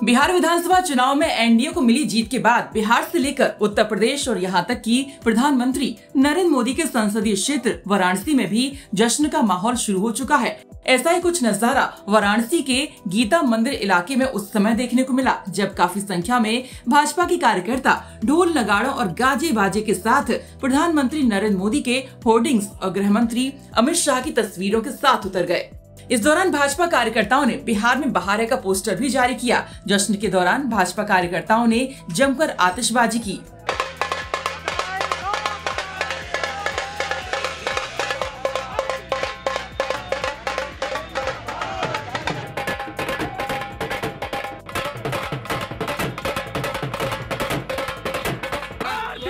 बिहार विधानसभा चुनाव में एनडीए को मिली जीत के बाद बिहार से लेकर उत्तर प्रदेश और यहां तक कि प्रधानमंत्री नरेंद्र मोदी के संसदीय क्षेत्र वाराणसी में भी जश्न का माहौल शुरू हो चुका है। ऐसा ही कुछ नजारा वाराणसी के गीता मंदिर इलाके में उस समय देखने को मिला जब काफी संख्या में भाजपा के कार्यकर्ता ढोल नगाड़ों और गाजे बाजे के साथ प्रधानमंत्री नरेंद्र मोदी के होर्डिंग्स और गृह मंत्री अमित शाह की तस्वीरों के साथ उतर गए। इस दौरान भाजपा कार्यकर्ताओं ने बिहार में बहार का पोस्टर भी जारी किया। जश्न के दौरान भाजपा कार्यकर्ताओं ने जमकर आतिशबाजी की।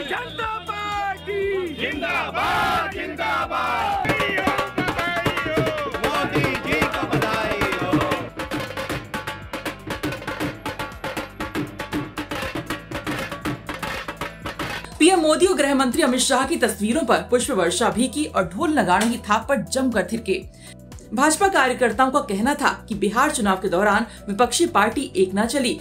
जनता पार्टी जिंदाबाद जिंदाबाद। पीएम मोदी और गृह मंत्री अमित शाह की तस्वीरों पर पुष्प वर्षा भी की और ढोल नगाड़ों की थाप पर जमकर थिरके। भाजपा कार्यकर्ताओं का कहना था कि बिहार चुनाव के दौरान विपक्षी पार्टी एक न चली।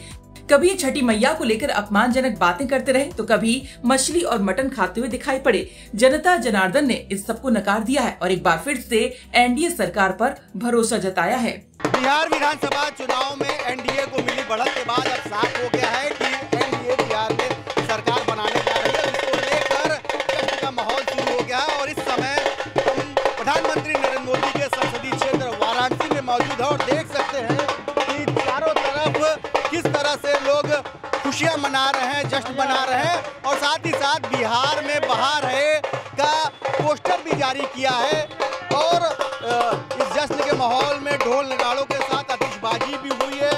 कभी ये छठी मैया को लेकर अपमानजनक बातें करते रहे तो कभी मछली और मटन खाते हुए दिखाई पड़े। जनता जनार्दन ने इस सबको नकार दिया है और एक बार फिर से एनडीए सरकार पर भरोसा जताया है। बिहार विधानसभा चुनाव में एनडीए को मिली बढ़त के बाद अब साफ हो गया है कि एनडीए बिहार में सरकार बनाने जा रही है। इसको लेकर जश्न का माहौल शुरू हो गया है और इस समय हम प्रधानमंत्री नरेंद्र मोदी के संसदीय क्षेत्र वाराणसी में मौजूद है और देख सकते हैं कि चारों तरफ किस तरह से लोग खुशियां मना रहे हैं, जश्न मना रहे हैं और साथ ही साथ बिहार में बहार है का पोस्टर भी जारी किया है और इस जश्न के माहौल में ढोल नगाड़ों के साथ आतिशबाजी भी हुई है,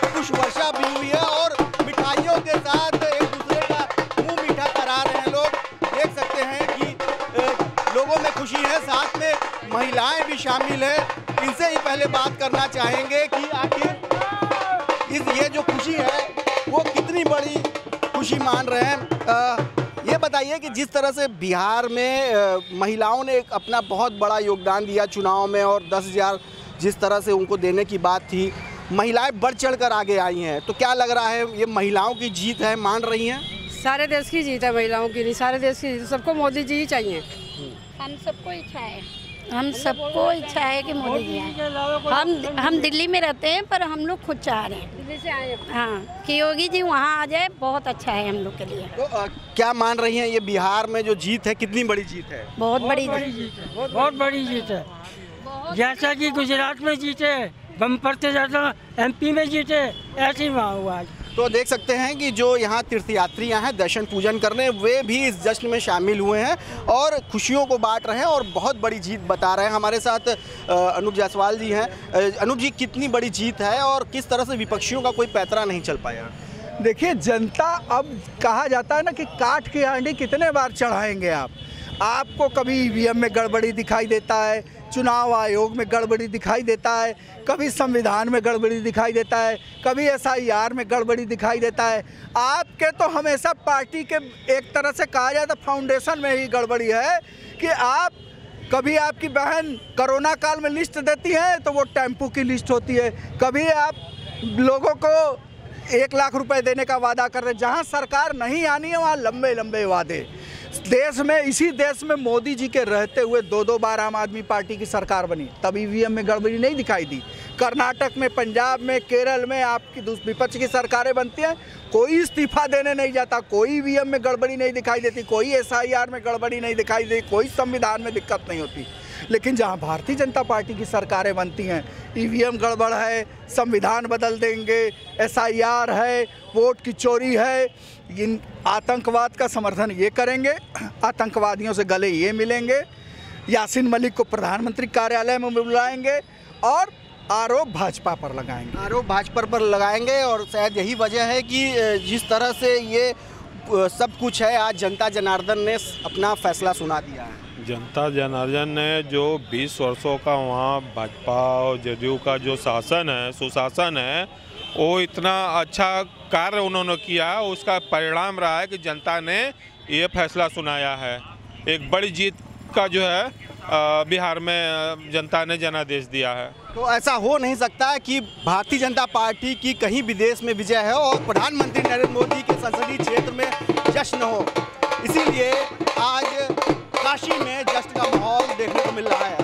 पुष्प वर्षा भी हुई है और मिठाइयों के साथ एक दूसरे का मुंह मीठा करा रहे हैं लोग। देख सकते हैं कि लोगों में खुशी है, साथ में महिलाएं भी शामिल है। इनसे ही पहले बात करना चाहेंगे कि आखिर ये जो खुशी है वो कितनी बड़ी खुशी मान रहे हैं। ये बताइए कि जिस तरह से बिहार में महिलाओं ने अपना बहुत बड़ा योगदान दिया चुनाव में और 10,000 जिस तरह से उनको देने की बात थी, महिलाएं बढ़ चढ़कर आगे आई हैं, तो क्या लग रहा है ये महिलाओं की जीत है, मान रही हैं? सारे देश की जीत है, महिलाओं की नहीं, सारे देश की जीत। सबको मोदी जी ही चाहिए। हम सबको इच्छा है, हम सबको इच्छा है कि मोदी जी आए। हम दिल्ली में रहते हैं पर हम लोग खुद चाह रहे हैं दिल्ली से आए हैं। हाँ कि योगी जी वहाँ आ जाए, बहुत अच्छा है हम लोग के लिए। तो क्या मान रही हैं ये बिहार में जो जीत है कितनी बड़ी जीत है? बहुत बड़ी जीत है, बहुत बड़ी जीत है। जैसा कि गुजरात में जीते, बम्पर से ज़्यादा एमपी में जीते, ऐसे ही वहाँ हुआ। तो देख सकते हैं कि जो यहाँ तीर्थयात्री हैं दर्शन पूजन करने, वे भी इस जश्न में शामिल हुए हैं और खुशियों को बांट रहे हैं और बहुत बड़ी जीत बता रहे हैं। हमारे साथ अनुज जायसवाल जी हैं। अनुज जी, कितनी बड़ी जीत है और किस तरह से विपक्षियों का कोई पैतरा नहीं चल पाया? देखिए, जनता, अब कहा जाता है ना कि काट की हांडी कितने बार चढ़ाएंगे आप। आपको कभी ईवीएम में गड़बड़ी दिखाई देता है, चुनाव आयोग में गड़बड़ी दिखाई देता है, कभी संविधान में गड़बड़ी दिखाई देता है, कभी एसआईआर में गड़बड़ी दिखाई देता है। आपके तो हमेशा पार्टी के एक तरह से कहा जाए तो फाउंडेशन में ही गड़बड़ी है कि आप कभी आपकी बहन कोरोना काल में लिस्ट देती है तो वो टेम्पो की लिस्ट होती है, कभी आप लोगों को 1 लाख रुपए देने का वादा कर रहे। जहाँ सरकार नहीं आनी है वहाँ लंबे लंबे वादे। देश में, इसी देश में मोदी जी के रहते हुए 2-2 बार आम आदमी पार्टी की सरकार बनी, तब ईवीएम में गड़बड़ी नहीं दिखाई दी। कर्नाटक में, पंजाब में, केरल में आपकी विपक्ष की सरकारें बनती हैं, कोई इस्तीफा देने नहीं जाता, कोई ईवीएम में गड़बड़ी नहीं दिखाई देती, कोई एसआईआर में गड़बड़ी नहीं दिखाई देती, कोई संविधान में दिक्कत नहीं होती। लेकिन जहां भारतीय जनता पार्टी की सरकारें बनती हैं, ईवीएम गड़बड़ है, संविधान बदल देंगे, एसआईआर है, वोट की चोरी है, इन आतंकवाद का समर्थन ये करेंगे, आतंकवादियों से गले ये मिलेंगे, यासीन मलिक को प्रधानमंत्री कार्यालय में बुलाएंगे और आरोप भाजपा पर लगाएंगे। आरोप भाजपा पर लगाएंगे और शायद यही वजह है कि जिस तरह से ये सब कुछ है, आज जनता जनार्दन ने अपना फैसला सुना दिया है। जनता जनार्दन ने जो 20 वर्षों का वहाँ भाजपा और जदयू का जो शासन है, सुशासन है, वो इतना अच्छा कार्य उन्होंने किया, उसका परिणाम रहा है कि जनता ने ये फैसला सुनाया है। एक बड़ी जीत का जो है बिहार में जनता ने जनादेश दिया है। तो ऐसा हो नहीं सकता है कि भारतीय जनता पार्टी की कहीं विदेश में विजय है और प्रधानमंत्री नरेंद्र मोदी के संसदीय क्षेत्र में जश्न हो, इसीलिए आज काशी में जश्न का माहौल देखने को मिल रहा है।